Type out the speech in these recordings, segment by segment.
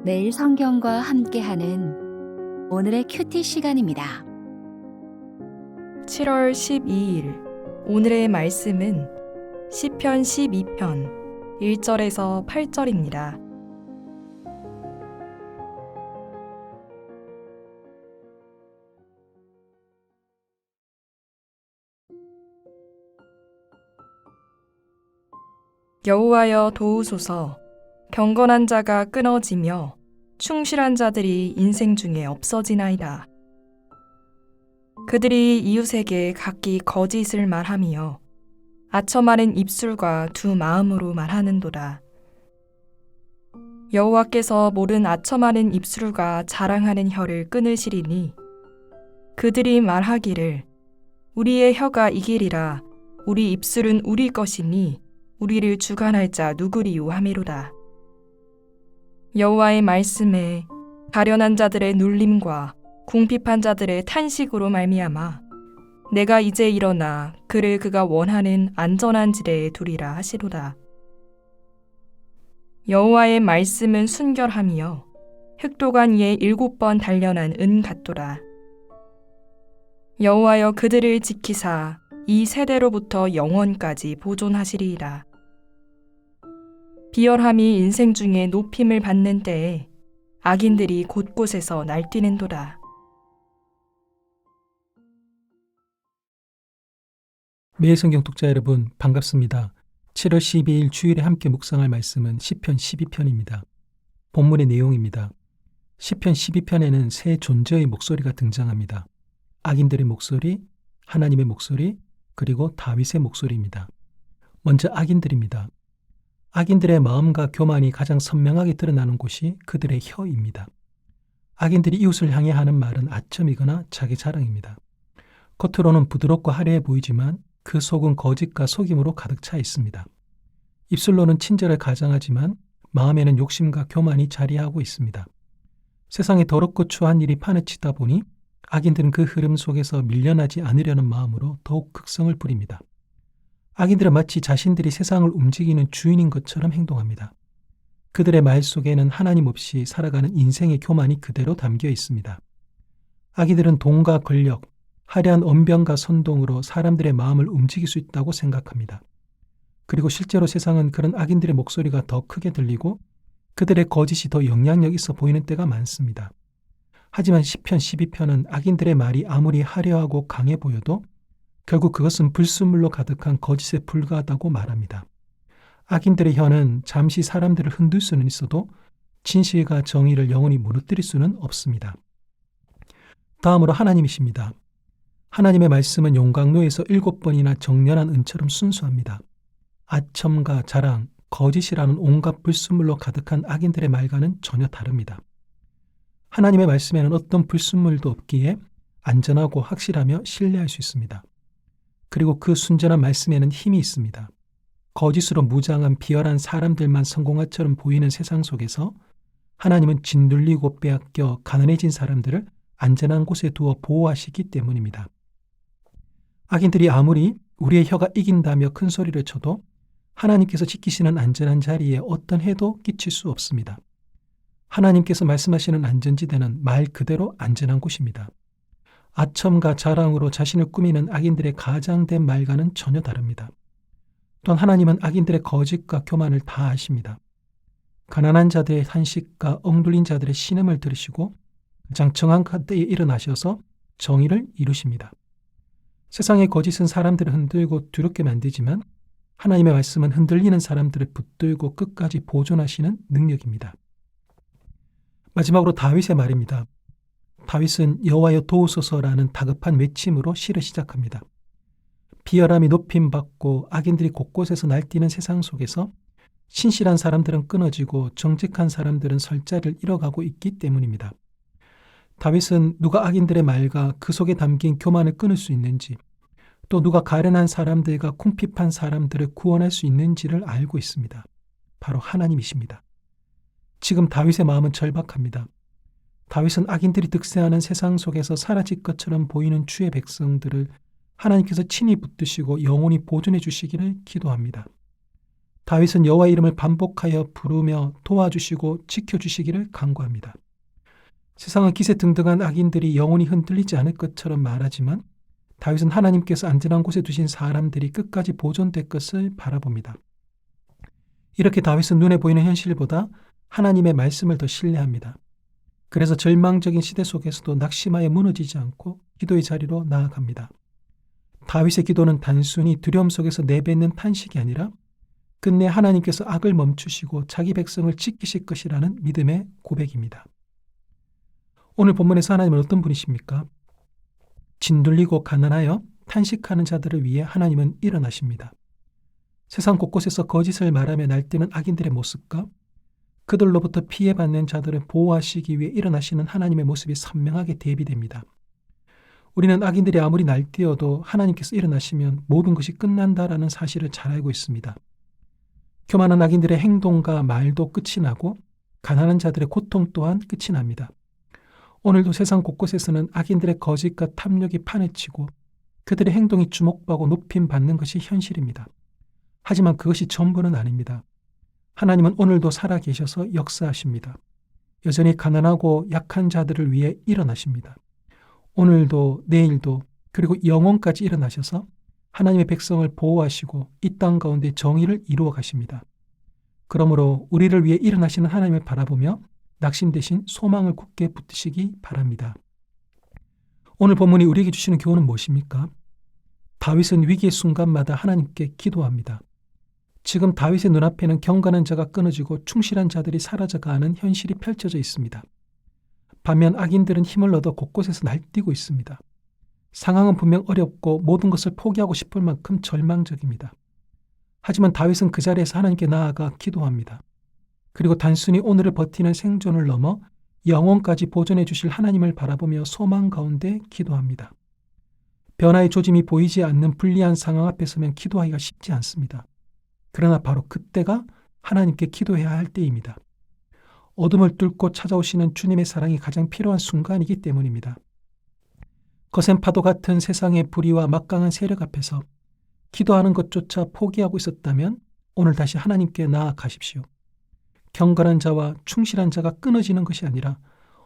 매일 성경과 함께하는 오늘의 큐티 시간입니다. 7월 12일 오늘의 말씀은 시편 12편 1절에서 8절입니다. 여호와여 도우소서. 경건한 자가 끊어지며 충실한 자들이 인생 중에 없어지나이다. 그들이 이웃에게 각기 거짓을 말하며 아첨하는 입술과 두 마음으로 말하는도다. 여호와께서 모든 아첨하는 입술과 자랑하는 혀를 끊으시리니 그들이 말하기를 우리의 혀가 이기리라. 우리 입술은 우리 것이니 우리를 주관할 자 누구리요 하미로다. 여호와의 말씀에 가련한 자들의 눌림과 궁핍한 자들의 탄식으로 말미암아 내가 이제 일어나 그를 그가 원하는 안전한 지대에 두리라 하시로다. 여호와의 말씀은 순결하며 흑도간 위에 7번 단련한 은 같도다. 여호와여 그들을 지키사 이 세대로부터 영원까지 보존하시리이다. 비열함이 인생 중에 높임을 받는 때에 악인들이 곳곳에서 날뛰는도다. 매일 성경 독자 여러분 반갑습니다. 7월 12일 주일에 함께 묵상할 말씀은 시편 12편입니다. 본문의 내용입니다. 시편 12편에는 세 존재의 목소리가 등장합니다. 악인들의 목소리, 하나님의 목소리, 그리고 다윗의 목소리입니다. 먼저 악인들입니다. 악인들의 마음과 교만이 가장 선명하게 드러나는 곳이 그들의 혀입니다. 악인들이 이웃을 향해 하는 말은 아첨이거나 자기 자랑입니다. 겉으로는 부드럽고 화려해 보이지만 그 속은 거짓과 속임으로 가득 차 있습니다. 입술로는 친절을 가장하지만 마음에는 욕심과 교만이 자리하고 있습니다. 세상에 더럽고 추한 일이 파헤치다 보니 악인들은 그 흐름 속에서 밀려나지 않으려는 마음으로 더욱 극성을 부립니다. 악인들은 마치 자신들이 세상을 움직이는 주인인 것처럼 행동합니다. 그들의 말 속에는 하나님 없이 살아가는 인생의 교만이 그대로 담겨 있습니다. 악인들은 돈과 권력, 화려한 언변과 선동으로 사람들의 마음을 움직일 수 있다고 생각합니다. 그리고 실제로 세상은 그런 악인들의 목소리가 더 크게 들리고 그들의 거짓이 더 영향력 있어 보이는 때가 많습니다. 하지만 시편 12편은 악인들의 말이 아무리 화려하고 강해 보여도 결국 그것은 불순물로 가득한 거짓에 불과하다고 말합니다. 악인들의 혀는 잠시 사람들을 흔들 수는 있어도 진실과 정의를 영원히 무너뜨릴 수는 없습니다. 다음으로 하나님이십니다. 하나님의 말씀은 용광로에서 7번이나 정렬한 은처럼 순수합니다. 아첨과 자랑, 거짓이라는 온갖 불순물로 가득한 악인들의 말과는 전혀 다릅니다. 하나님의 말씀에는 어떤 불순물도 없기에 안전하고 확실하며 신뢰할 수 있습니다. 그리고 그 순전한 말씀에는 힘이 있습니다. 거짓으로 무장한 비열한 사람들만 성공할처럼 보이는 세상 속에서 하나님은 짓눌리고 빼앗겨 가난해진 사람들을 안전한 곳에 두어 보호하시기 때문입니다. 악인들이 아무리 우리의 혀가 이긴다며 큰 소리를 쳐도 하나님께서 지키시는 안전한 자리에 어떤 해도 끼칠 수 없습니다. 하나님께서 말씀하시는 안전지대는 말 그대로 안전한 곳입니다. 아첨과 자랑으로 자신을 꾸미는 악인들의 가장된 말과는 전혀 다릅니다. 또한 하나님은 악인들의 거짓과 교만을 다 아십니다. 가난한 자들의 탄식과 억눌린 자들의 신음을 들으시고 가장 정확한 때에 일어나셔서 정의를 이루십니다. 세상의 거짓은 사람들을 흔들고 두렵게 만들지만 하나님의 말씀은 흔들리는 사람들을 붙들고 끝까지 보존하시는 능력입니다. 마지막으로 다윗의 말입니다. 다윗은 여호와여 도우소서라는 다급한 외침으로 시를 시작합니다. 비열함이 높임받고 악인들이 곳곳에서 날뛰는 세상 속에서 신실한 사람들은 끊어지고 정직한 사람들은 설 자리를 잃어가고 있기 때문입니다. 다윗은 누가 악인들의 말과 그 속에 담긴 교만을 끊을 수 있는지, 또 누가 가련한 사람들과 궁핍한 사람들을 구원할 수 있는지를 알고 있습니다. 바로 하나님이십니다. 지금 다윗의 마음은 절박합니다. 다윗은 악인들이 득세하는 세상 속에서 사라질 것처럼 보이는 주의 백성들을 하나님께서 친히 붙드시고 영원히 보존해 주시기를 기도합니다. 다윗은 여호와 이름을 반복하여 부르며 도와주시고 지켜주시기를 간구합니다. 세상은 기세등등한 악인들이 영원히 흔들리지 않을 것처럼 말하지만 다윗은 하나님께서 안전한 곳에 두신 사람들이 끝까지 보존될 것을 바라봅니다. 이렇게 다윗은 눈에 보이는 현실보다 하나님의 말씀을 더 신뢰합니다. 그래서 절망적인 시대 속에서도 낙심하여 무너지지 않고 기도의 자리로 나아갑니다. 다윗의 기도는 단순히 두려움 속에서 내뱉는 탄식이 아니라 끝내 하나님께서 악을 멈추시고 자기 백성을 지키실 것이라는 믿음의 고백입니다. 오늘 본문에서 하나님은 어떤 분이십니까? 진둘리고 가난하여 탄식하는 자들을 위해 하나님은 일어나십니다. 세상 곳곳에서 거짓을 말하며 날뛰는 악인들의 모습과 그들로부터 피해받는 자들을 보호하시기 위해 일어나시는 하나님의 모습이 선명하게 대비됩니다. 우리는 악인들이 아무리 날뛰어도 하나님께서 일어나시면 모든 것이 끝난다라는 사실을 잘 알고 있습니다. 교만한 악인들의 행동과 말도 끝이 나고 가난한 자들의 고통 또한 끝이 납니다. 오늘도 세상 곳곳에서는 악인들의 거짓과 탐욕이 판을 치고 그들의 행동이 주목받고 높임받는 것이 현실입니다. 하지만 그것이 전부는 아닙니다. 하나님은 오늘도 살아계셔서 역사하십니다. 여전히 가난하고 약한 자들을 위해 일어나십니다. 오늘도 내일도 그리고 영원까지 일어나셔서 하나님의 백성을 보호하시고 이 땅 가운데 정의를 이루어 가십니다. 그러므로 우리를 위해 일어나시는 하나님을 바라보며 낙심 대신 소망을 굳게 붙드시기 바랍니다. 오늘 본문이 우리에게 주시는 교훈은 무엇입니까? 다윗은 위기의 순간마다 하나님께 기도합니다. 지금 다윗의 눈앞에는 경건한 자가 끊어지고 충실한 자들이 사라져가는 현실이 펼쳐져 있습니다. 반면 악인들은 힘을 얻어 곳곳에서 날뛰고 있습니다. 상황은 분명 어렵고 모든 것을 포기하고 싶을 만큼 절망적입니다. 하지만 다윗은 그 자리에서 하나님께 나아가 기도합니다. 그리고 단순히 오늘을 버티는 생존을 넘어 영원까지 보존해 주실 하나님을 바라보며 소망 가운데 기도합니다. 변화의 조짐이 보이지 않는 불리한 상황 앞에 서면 기도하기가 쉽지 않습니다. 그러나 바로 그때가 하나님께 기도해야 할 때입니다. 어둠을 뚫고 찾아오시는 주님의 사랑이 가장 필요한 순간이기 때문입니다. 거센 파도 같은 세상의 불의와 막강한 세력 앞에서 기도하는 것조차 포기하고 있었다면 오늘 다시 하나님께 나아가십시오. 경건한 자와 충실한 자가 끊어지는 것이 아니라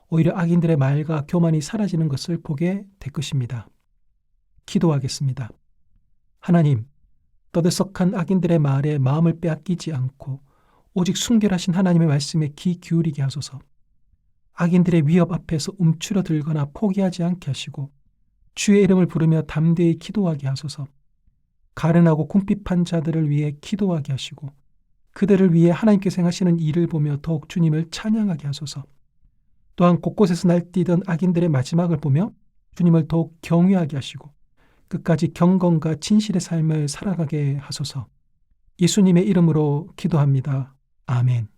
오히려 악인들의 말과 교만이 사라지는 것을 보게 될 것입니다. 기도하겠습니다. 하나님, 떠들썩한 악인들의 말에 마음을 빼앗기지 않고 오직 순결하신 하나님의 말씀에 귀 기울이게 하소서. 악인들의 위협 앞에서 움츠러들거나 포기하지 않게 하시고 주의 이름을 부르며 담대히 기도하게 하소서. 가련하고 궁핍한 자들을 위해 기도하게 하시고 그들을 위해 하나님께서 행하시는 일을 보며 더욱 주님을 찬양하게 하소서. 또한 곳곳에서 날뛰던 악인들의 마지막을 보며 주님을 더욱 경외하게 하시고 끝까지 경건과 진실의 삶을 살아가게 하소서. 예수님의 이름으로 기도합니다. 아멘.